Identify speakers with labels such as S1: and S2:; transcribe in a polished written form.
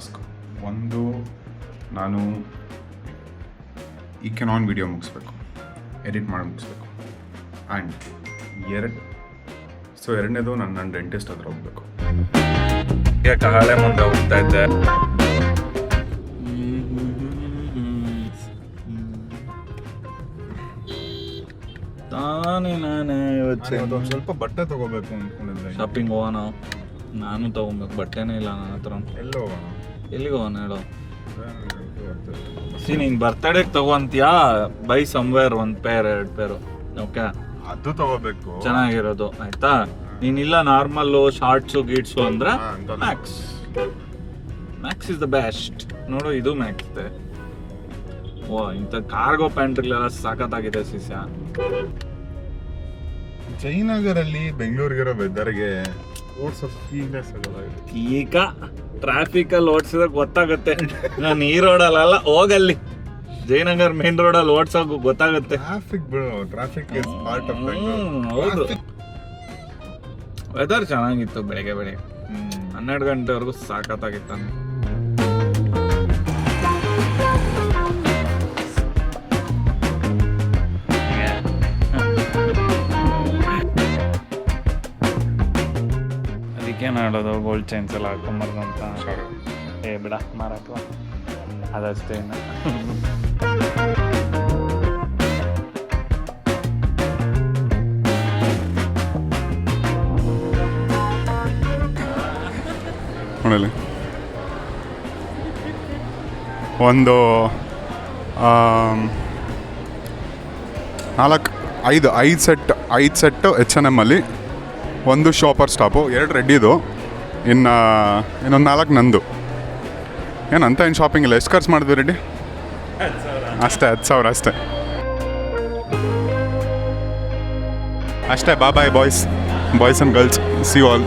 S1: Task. ಒಂದು, ನಾನು ಈ ಕೆನಾನ್ ವಿಡಿಯೋ ಮುಗಿಸ್ಬೇಕು, ಎಡಿಟ್ ಮಾಡಿ ಮುಗಿಸ್ಬೇಕು. ಆ್ಯಂಡ್ ಎರಡನೇದು ನನ್ನ ಡೆಂಟಿಸ್ಟ್ ಹತ್ರ ಹೋಗ್ಬೇಕು.
S2: ಕಹಳೆ ಮುಂದೆ ಹೋಗ್ತಾ ಇದ್ದೆ. ನಾನೇ
S1: ಇವತ್ತು ಒಂದು ಸ್ವಲ್ಪ ಬಟ್ಟೆ ತಗೋಬೇಕು ಅಂದ್ಕೊಂಡಿದ್ದೆ.
S2: ಶಾಪಿಂಗ್ ಹೋಗೋಣ. ನಾನು ತಗೊಬೇಕು, ಬಟ್ಟೆನೇ ಇಲ್ಲ ನನ್ನ ಹತ್ರ.
S1: ಎಲ್ಲ ಹೋಗೋಣ?
S2: ಎಲ್ಲಿಗೆ ಹೋಗೋಣ ಹೇಳು? ನೀನ್ ಬರ್ತಡೇಗೆ ತಗೋಂತೀಯಾ? ಬೈ ಸಮ್ವೇರ್ 1 ಪೇರ್ 2 ಪೇರು. ಓಕೆ,
S1: ಅದು ತಗೋಬೇಕು
S2: ಚೆನ್ನಾಗಿರೋದು. ಆಯ್ತಾ? ನೀನಿಲ್ಲ ನಾರ್ಮಲ್ಲು ಶಾರ್ಟ್ಸು ಗೀಟ್ಸು ಅಂದ್ರೆ ಮ್ಯಾಕ್ಸ್ ಇಸ್ ದ ಬೆಸ್ಟ್. ನೋಡು, ಇದು ಮ್ಯಾಕ್ಸ್ ಇದೆ. ಓ, ಇಂಥ ಕಾರ್ಗೋ ಪ್ಯಾಂಟ್ಗಳೆಲ್ಲ ಸಾಕತ್ತಾಗಿದೆ ಶಿಷ್ಯ.
S1: ಜಯನಗರಲ್ಲಿ ಬೆಂಗಳೂರಿಗಿರೋ ವೆದರ್ಗೆ ಓಡ್ಸೋ ಫೀಲ್ನೆಸ್
S2: ಈಗ ಟ್ರಾಫಿಕ್ ಅಲ್ಲಿ ಓಡಿಸಿದಾಗ ಗೊತ್ತಾಗುತ್ತೆ. ನಾನು ಈ ರೋಡಲ್ಲ ಹೋಗಲ್ಲಿ ಜಯನಗರ್ ಮೇನ್ ರೋಡಲ್ಲಿ ಓಡ್ಸೋಕು ಗೊತ್ತಾಗುತ್ತೆ.
S1: ಟ್ರಾಫಿಕ್ ಇಸ್ ಪಾರ್ಟ್ ಆಫ್
S2: ಹೌದು. ವೆದರ್ ಚೆನ್ನಾಗಿತ್ತು ಬೆಳಿಗ್ಗೆ 12 ಗಂಟೆವರೆಗೂ ಸಾಕತ್ತಾಗಿತ್ತು. ಅದಕ್ಕೆ ನೋಡೋದು ಗೋಲ್ಡ್ ಚೈನ್ಸ್ ಎಲ್ಲ ಹಾಕೊಂಬಾರ್ದು ಅಂತ. ಬಿಡ ಮಾರಾಕ ಅದಷ್ಟೇ.
S1: ನೋಡಲಿ, ಒಂದು 5 ಸೆಟ್ H&M ಅಲ್ಲಿ, ಒಂದು ಶಾಪರ್ ಸ್ಟಾಪು, 2 ರೆಡ್ಡಿದು, ಇನ್ನೊಂದು 4 ನಂದು. ಏನಂತ ಏನು ಶಾಪಿಂಗ್ ಇಲ್ಲ. ಎಷ್ಟು ಖರ್ಚು ಮಾಡಿದ್ವಿ ರೆಡ್ಡಿ? ಅಷ್ಟೇ 10,000 ಅಷ್ಟೇ. Bye bye boys and girls, see you all.